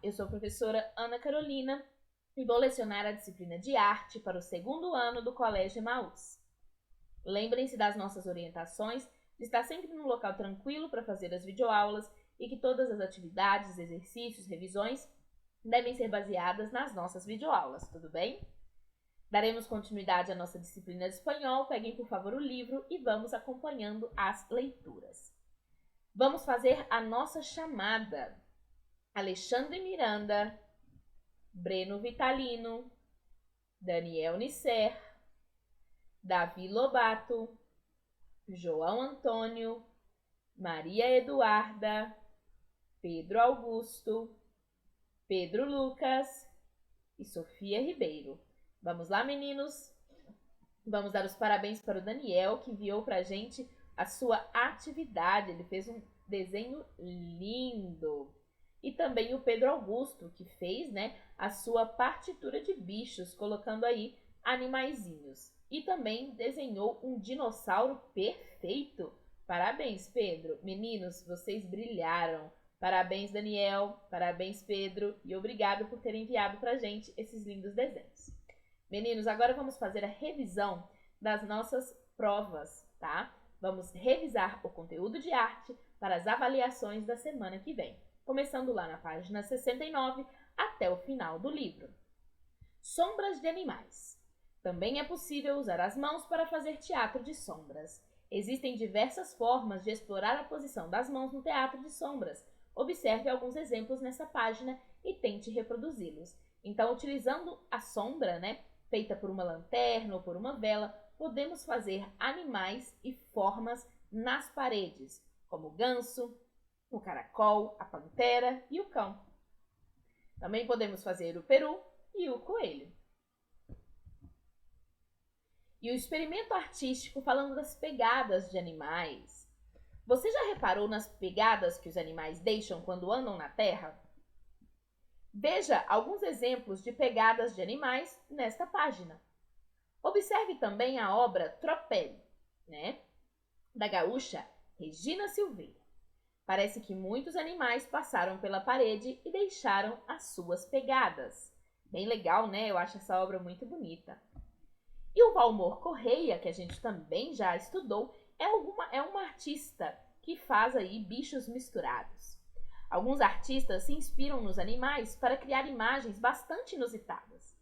eu sou a professora Ana Carolina e vou lecionar a disciplina de arte para o segundo ano do Colégio Emaús. Lembrem-se das nossas orientações, de estar sempre num local tranquilo para fazer as videoaulas e que todas as atividades, exercícios, revisões devem ser baseadas nas nossas videoaulas, tudo bem? Daremos continuidade à nossa disciplina de espanhol, peguem por favor o livro e vamos acompanhando as leituras. Vamos fazer a nossa chamada. Alexandre Miranda, Breno Vitalino, Daniel Nisser, Davi Lobato, João Antônio, Maria Eduarda, Pedro Augusto, Pedro Lucas e Sofia Ribeiro. Vamos lá, meninos? Vamos dar os parabéns para o Daniel, que enviou para a gente a sua atividade. Ele fez um desenho lindo. E também o Pedro Augusto, que fez, a sua partitura de bichos, colocando aí animaizinhos. E também desenhou um dinossauro perfeito. Parabéns, Pedro. Meninos, vocês brilharam. Parabéns, Daniel. Parabéns, Pedro. E obrigado por terem enviado pra gente esses lindos desenhos. Meninos, agora vamos fazer a revisão das nossas provas, tá? Vamos revisar o conteúdo de arte para as avaliações da semana que vem. Começando lá na página 69 até o final do livro. Sombras de animais. Também é possível usar as mãos para fazer teatro de sombras. Existem diversas formas de explorar a posição das mãos no teatro de sombras. Observe alguns exemplos nessa página e tente reproduzi-los. Então, utilizando a sombra, feita por uma lanterna ou por uma vela, podemos fazer animais e formas nas paredes, como o ganso, o caracol, a pantera e o cão. Também podemos fazer o peru e o coelho. E o experimento artístico falando das pegadas de animais. Você já reparou nas pegadas que os animais deixam quando andam na terra? Veja alguns exemplos de pegadas de animais nesta página. Observe também a obra Tropel, da gaúcha Regina Silveira. Parece que muitos animais passaram pela parede e deixaram as suas pegadas. Bem legal, né? Eu acho essa obra muito bonita. E o Valmor Correia, que a gente também já estudou, é uma artista que faz aí bichos misturados. Alguns artistas se inspiram nos animais para criar imagens bastante inusitadas.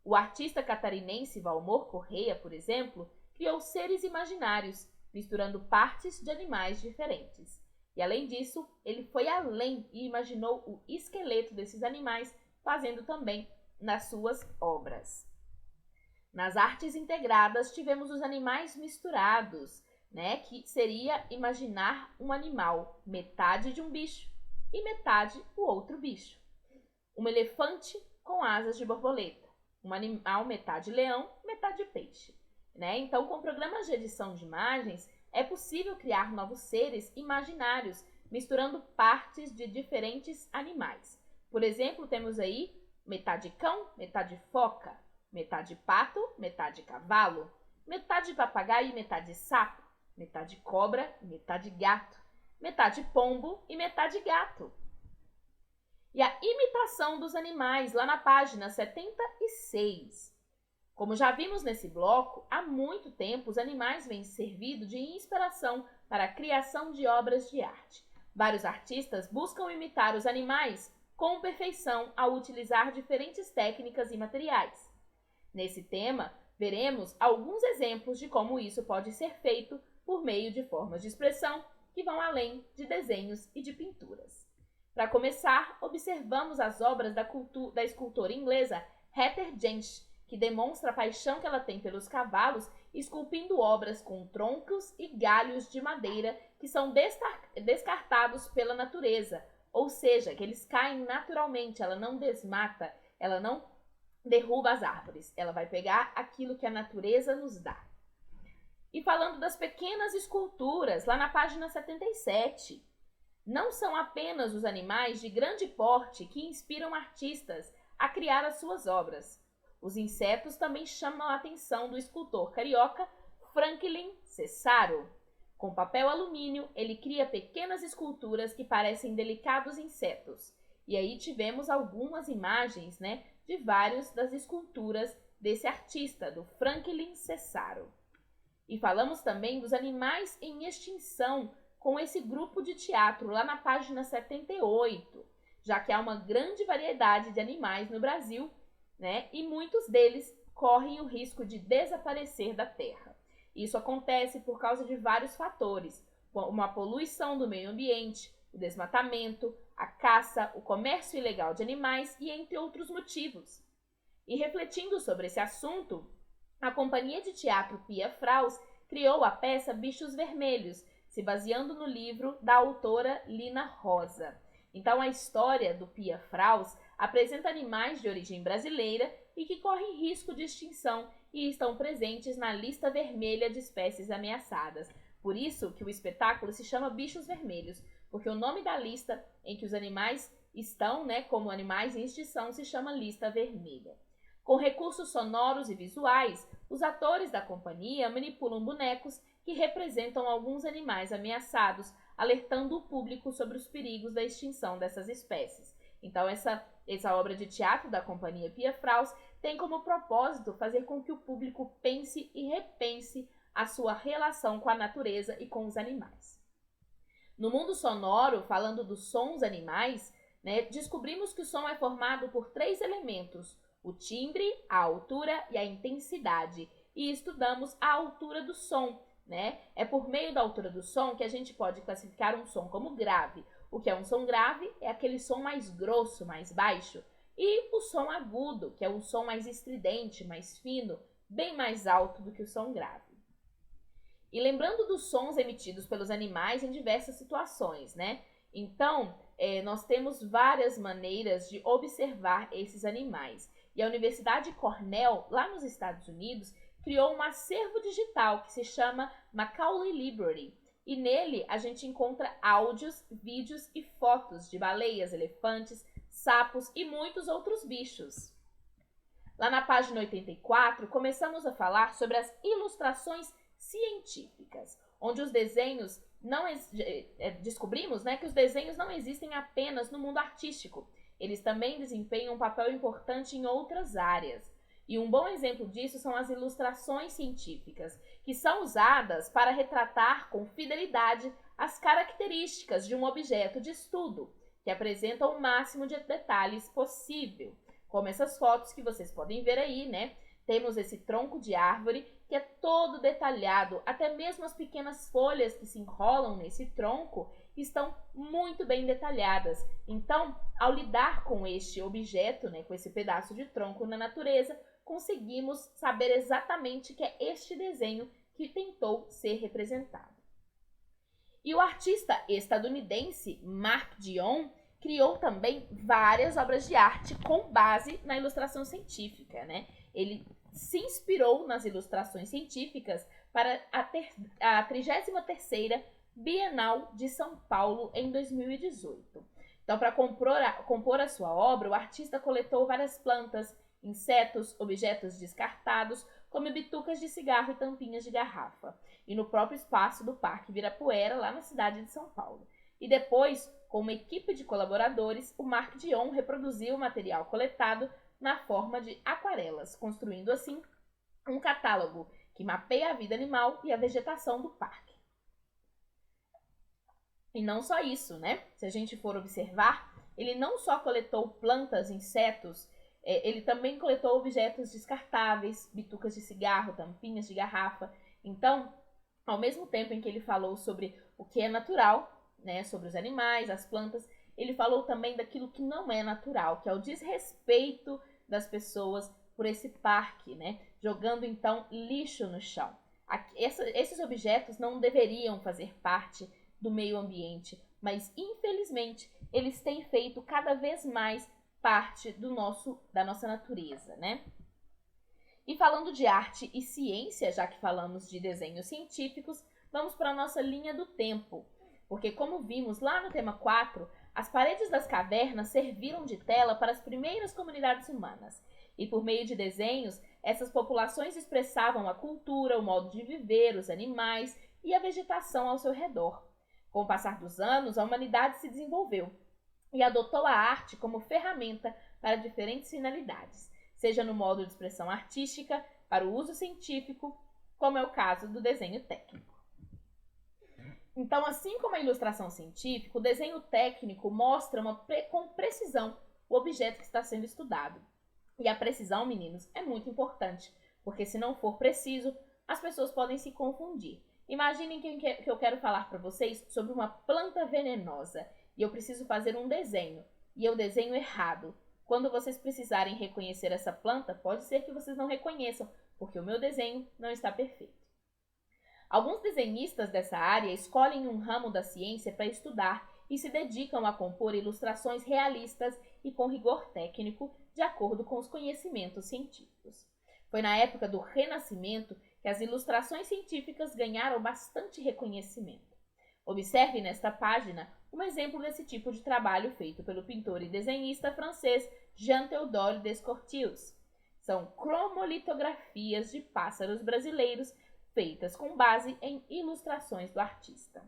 O artista catarinense Valmor Correia, por exemplo, criou seres imaginários, misturando partes de animais diferentes. E além disso, ele foi além e imaginou o esqueleto desses animais, fazendo também nas suas obras. Nas artes integradas, tivemos os animais misturados, que seria imaginar um animal, metade de um bicho e metade o outro bicho. Um elefante com asas de borboleta, um animal metade leão, metade peixe. Então, com programas de edição de imagens, é possível criar novos seres imaginários, misturando partes de diferentes animais. Por exemplo, temos aí metade cão, metade foca, metade pato, metade cavalo, metade papagaio e metade sapo, metade cobra e metade gato, metade pombo e metade gato. E a imitação dos animais, lá na página 76. Como já vimos nesse bloco, há muito tempo os animais vêm servindo de inspiração para a criação de obras de arte. Vários artistas buscam imitar os animais com perfeição ao utilizar diferentes técnicas e materiais. Nesse tema, veremos alguns exemplos de como isso pode ser feito por meio de formas de expressão que vão além de desenhos e de pinturas. Para começar, observamos as obras da escultora inglesa Heather Gensch, que demonstra a paixão que ela tem pelos cavalos, esculpindo obras com troncos e galhos de madeira que são descartados pela natureza, ou seja, que eles caem naturalmente, ela não desmata, ela não derruba as árvores, ela vai pegar aquilo que a natureza nos dá. E falando das pequenas esculturas, lá na página 77, não são apenas os animais de grande porte que inspiram artistas a criar as suas obras. Os insetos também chamam a atenção do escultor carioca Franklin Cesaro. Com papel alumínio, ele cria pequenas esculturas que parecem delicados insetos. E aí tivemos algumas imagens, né, de várias das esculturas desse artista, do Franklin Cesaro. E falamos também dos animais em extinção com esse grupo de teatro lá na página 78, já que há uma grande variedade de animais no Brasil, né, e muitos deles correm o risco de desaparecer da Terra. Isso acontece por causa de vários fatores, como a poluição do meio ambiente, o desmatamento, a caça, o comércio ilegal de animais e entre outros motivos. E refletindo sobre esse assunto, a companhia de teatro Pia Fraus criou a peça Bichos Vermelhos, se baseando no livro da autora Lina Rosa. Então, a história do Pia Fraus apresenta animais de origem brasileira e que correm risco de extinção e estão presentes na lista vermelha de espécies ameaçadas. Por isso que o espetáculo se chama Bichos Vermelhos, porque o nome da lista em que os animais estão, né, como animais em extinção, se chama Lista Vermelha. Com recursos sonoros e visuais, os atores da companhia manipulam bonecos que representam alguns animais ameaçados, alertando o público sobre os perigos da extinção dessas espécies. Então, essa obra de teatro da companhia Pia Fraus tem como propósito fazer com que o público pense e repense a sua relação com a natureza e com os animais. No mundo sonoro, falando dos sons animais, né, descobrimos que o som é formado por 3 elementos: o timbre, a altura e a intensidade. E estudamos a altura do som, né? É por meio da altura do som que a gente pode classificar um som como grave. O que é um som grave é aquele som mais grosso, mais baixo. E o som agudo, que é um som mais estridente, mais fino, bem mais alto do que o som grave. E lembrando dos sons emitidos pelos animais em diversas situações, né? Então, nós temos várias maneiras de observar esses animais. E a Universidade Cornell, lá nos Estados Unidos, criou um acervo digital que se chama Macaulay Library. E nele a gente encontra áudios, vídeos e fotos de baleias, elefantes, sapos e muitos outros bichos. Lá na página 84, começamos a falar sobre as ilustrações científicas, onde os desenhos descobrimos, né, que os desenhos não existem apenas no mundo artístico. Eles também desempenham um papel importante em outras áreas. E um bom exemplo disso são as ilustrações científicas, que são usadas para retratar com fidelidade as características de um objeto de estudo, que apresentam o máximo de detalhes possível. Como essas fotos que vocês podem ver aí, né? Temos esse tronco de árvore que é todo detalhado, até mesmo as pequenas folhas que se enrolam nesse tronco estão muito bem detalhadas. Então, ao lidar com este objeto, né, com esse pedaço de tronco na natureza, conseguimos saber exatamente que é este desenho que tentou ser representado. E o artista estadunidense Mark Dion criou também várias obras de arte com base na ilustração científica, né? Ele se inspirou nas ilustrações científicas para a 33ª Bienal de São Paulo em 2018. Então, para compor a sua obra, o artista coletou várias plantas, insetos, objetos descartados, como bitucas de cigarro e tampinhas de garrafa, e no próprio espaço do Parque Ibirapuera, lá na cidade de São Paulo. E depois, com uma equipe de colaboradores, o Mark Dion reproduziu o material coletado na forma de aquarelas, construindo assim um catálogo que mapeia a vida animal e a vegetação do parque. E não só isso, né? Se a gente for observar, ele não só coletou plantas, insetos, ele também coletou objetos descartáveis, bitucas de cigarro, tampinhas de garrafa. Então, ao mesmo tempo em que ele falou sobre o que é natural, né, sobre os animais, as plantas, ele falou também daquilo que não é natural, que é o desrespeito das pessoas por esse parque, né, jogando então lixo no chão. Esses objetos não deveriam fazer parte do meio ambiente, mas infelizmente eles têm feito cada vez mais parte da nossa natureza, né? E falando de arte e ciência, já que falamos de desenhos científicos, vamos para a nossa linha do tempo. Porque, como vimos lá no tema 4, as paredes das cavernas serviram de tela para as primeiras comunidades humanas. E por meio de desenhos, essas populações expressavam a cultura, o modo de viver, os animais e a vegetação ao seu redor. Com o passar dos anos, a humanidade se desenvolveu. e adotou a arte como ferramenta para diferentes finalidades, seja no modo de expressão artística, para o uso científico, como é o caso do desenho técnico. Então, assim como a ilustração científica, o desenho técnico mostra com precisão o objeto que está sendo estudado. E a precisão, meninos, é muito importante, porque se não for preciso, as pessoas podem se confundir. Imaginem que eu quero falar para vocês sobre uma planta venenosa e eu preciso fazer um desenho e eu desenho errado. Quando vocês precisarem reconhecer essa planta, pode ser que vocês não reconheçam, porque o meu desenho não está perfeito. Alguns desenhistas dessa área escolhem um ramo da ciência para estudar e se dedicam a compor ilustrações realistas e com rigor técnico, de acordo com os conhecimentos científicos. Foi na época do Renascimento que as ilustrações científicas ganharam bastante reconhecimento. Observe nesta página um exemplo desse tipo de trabalho feito pelo pintor e desenhista francês Jean-Théodore Descourtils. São cromolitografias de pássaros brasileiros feitas com base em ilustrações do artista.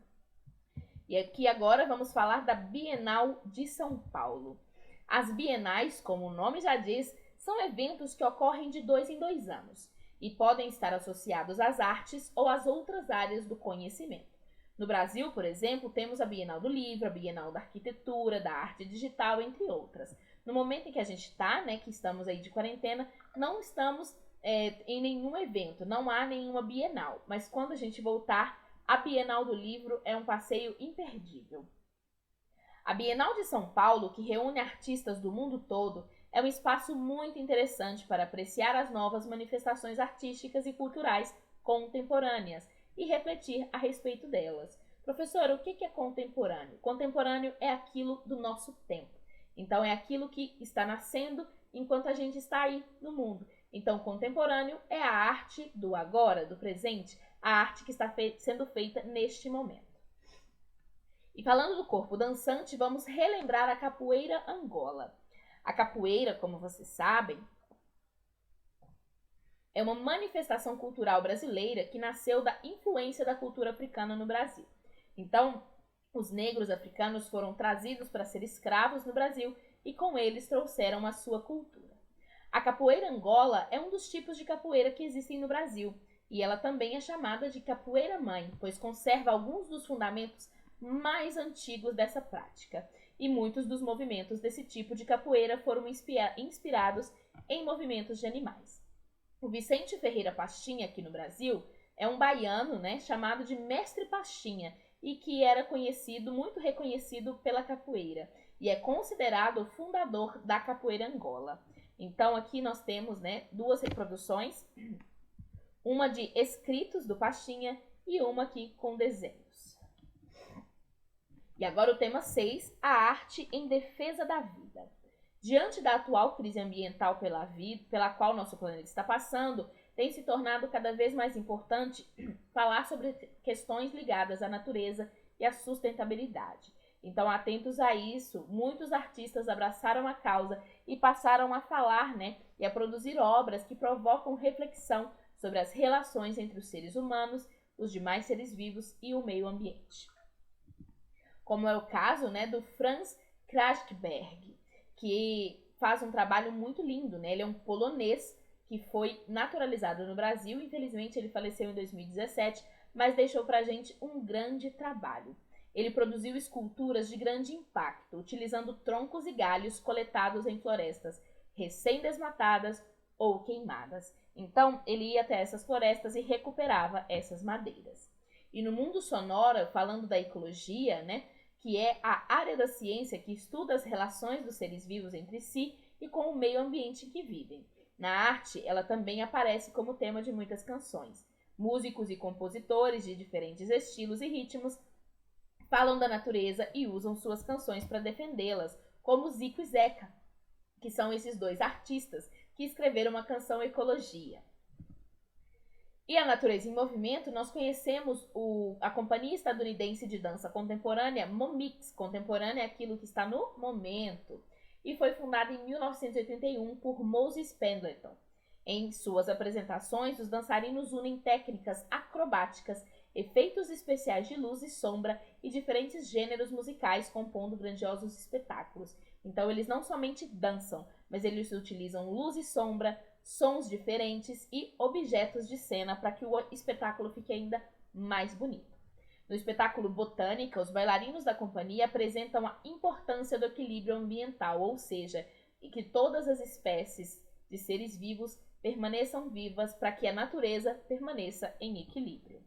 E aqui agora vamos falar da Bienal de São Paulo. As bienais, como o nome já diz, são eventos que ocorrem de 2 em 2 anos e podem estar associados às artes ou às outras áreas do conhecimento. No Brasil, por exemplo, temos a Bienal do Livro, a Bienal da Arquitetura, da Arte Digital, entre outras. No momento em que a gente está, que estamos aí de quarentena, não estamos em nenhum evento, não há nenhuma Bienal. Mas quando a gente voltar, a Bienal do Livro é um passeio imperdível. A Bienal de São Paulo, que reúne artistas do mundo todo, é um espaço muito interessante para apreciar as novas manifestações artísticas e culturais contemporâneas e refletir a respeito delas. Professora, o que é contemporâneo? Contemporâneo é aquilo do nosso tempo. Então, é aquilo que está nascendo enquanto a gente está aí no mundo. Então, contemporâneo é a arte do agora, do presente, a arte que está sendo feita neste momento. E falando do corpo dançante, vamos relembrar a capoeira Angola. A capoeira, como vocês sabem, é uma manifestação cultural brasileira que nasceu da influência da cultura africana no Brasil. Então, os negros africanos foram trazidos para ser escravos no Brasil e com eles trouxeram a sua cultura. A capoeira Angola é um dos tipos de capoeira que existem no Brasil e ela também é chamada de capoeira-mãe, pois conserva alguns dos fundamentos mais antigos dessa prática. E muitos dos movimentos desse tipo de capoeira foram inspirados em movimentos de animais. O Vicente Ferreira Pastinha, aqui no Brasil, é um baiano, chamado de Mestre Pastinha, e que era muito reconhecido pela capoeira, e é considerado o fundador da capoeira Angola. Então, aqui nós temos 2 reproduções, uma de escritos do Pastinha e uma aqui com desenhos. E agora o tema 6, a arte em defesa da vida. Diante da atual crise ambiental pela qual nosso planeta está passando, tem se tornado cada vez mais importante falar sobre questões ligadas à natureza e à sustentabilidade. Então, atentos a isso, muitos artistas abraçaram a causa e passaram a falar, e a produzir obras que provocam reflexão sobre as relações entre os seres humanos, os demais seres vivos e o meio ambiente. Como é o caso, do Franz Krakberg, que faz um trabalho muito lindo, Ele é um polonês que foi naturalizado no Brasil, infelizmente ele faleceu em 2017, mas deixou pra gente um grande trabalho. Ele produziu esculturas de grande impacto, utilizando troncos e galhos coletados em florestas recém-desmatadas ou queimadas. Então, ele ia até essas florestas e recuperava essas madeiras. E no mundo sonoro, falando da ecologia, que é a área da ciência que estuda as relações dos seres vivos entre si e com o meio ambiente em que vivem. Na arte, ela também aparece como tema de muitas canções. Músicos e compositores de diferentes estilos e ritmos falam da natureza e usam suas canções para defendê-las, como Zico e Zeca, que são esses 2 artistas que escreveram uma canção Ecologia. E a Natureza em Movimento, nós conhecemos a companhia estadunidense de dança contemporânea Momix. Contemporânea é aquilo que está no momento. E foi fundada em 1981 por Moses Pendleton. Em suas apresentações, os dançarinos unem técnicas acrobáticas efeitos especiais de luz e sombra e diferentes gêneros musicais compondo grandiosos espetáculos. Então, eles não somente dançam, mas eles utilizam luz e sombra, sons diferentes e objetos de cena para que o espetáculo fique ainda mais bonito. No espetáculo Botânica, os bailarinos da companhia apresentam a importância do equilíbrio ambiental, ou seja, que todas as espécies de seres vivos permaneçam vivas para que a natureza permaneça em equilíbrio.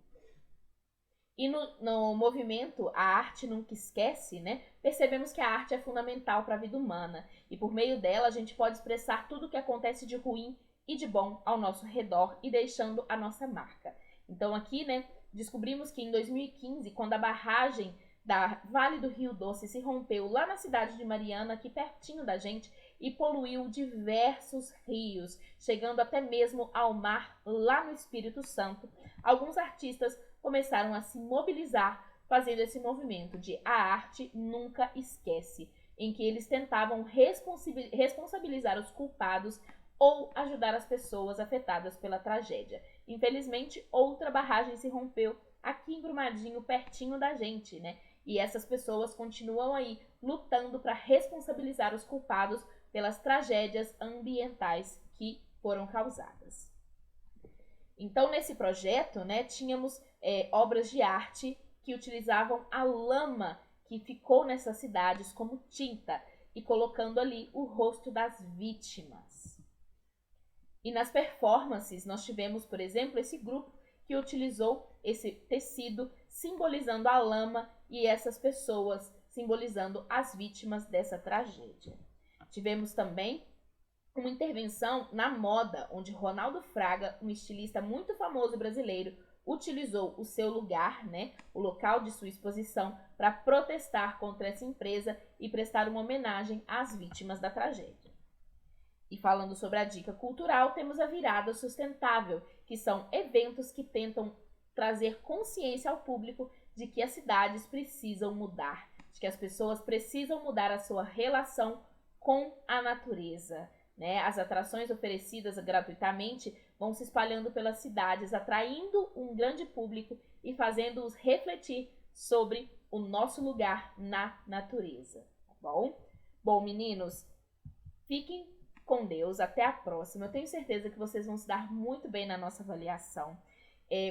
E no movimento A Arte Nunca Esquece, né, percebemos que a arte é fundamental para a vida humana e por meio dela a gente pode expressar tudo o que acontece de ruim e de bom ao nosso redor e deixando a nossa marca. Então aqui, né, descobrimos que em 2015, quando a barragem da Vale do Rio Doce se rompeu lá na cidade de Mariana, aqui pertinho da gente, e poluiu diversos rios, chegando até mesmo ao mar lá no Espírito Santo, alguns artistas começaram a se mobilizar fazendo esse movimento de A Arte Nunca Esquece, em que eles tentavam responsabilizar os culpados ou ajudar as pessoas afetadas pela tragédia. Infelizmente, outra barragem se rompeu aqui em Brumadinho, pertinho da gente, né? E essas pessoas continuam aí lutando para responsabilizar os culpados pelas tragédias ambientais que foram causadas. Então, nesse projeto, né, tínhamos obras de arte que utilizavam a lama que ficou nessas cidades como tinta e colocando ali o rosto das vítimas. E nas performances, nós tivemos, por exemplo, esse grupo que utilizou esse tecido simbolizando a lama e essas pessoas simbolizando as vítimas dessa tragédia. Tivemos também uma intervenção na moda, onde Ronaldo Fraga, um estilista muito famoso brasileiro, utilizou o seu lugar, né, o local de sua exposição, para protestar contra essa empresa e prestar uma homenagem às vítimas da tragédia. E falando sobre a dica cultural, temos a Virada Sustentável, que são eventos que tentam trazer consciência ao público de que as cidades precisam mudar, de que as pessoas precisam mudar a sua relação com a natureza. Né? As atrações oferecidas gratuitamente vão se espalhando pelas cidades, atraindo um grande público e fazendo-os refletir sobre o nosso lugar na natureza. Tá bom? Bom, meninos, fiquem com Deus, até a próxima. Eu tenho certeza que vocês vão se dar muito bem na nossa avaliação.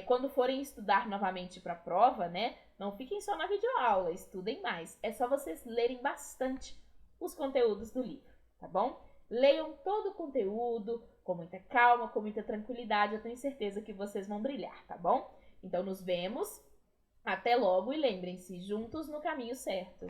Quando forem estudar novamente para a prova, né, não fiquem só na videoaula, estudem mais. É só vocês lerem bastante os conteúdos do livro, tá bom? Leiam todo o conteúdo com muita calma, com muita tranquilidade. Eu tenho certeza que vocês vão brilhar, tá bom? Então nos vemos. Até logo e lembrem-se, juntos no caminho certo.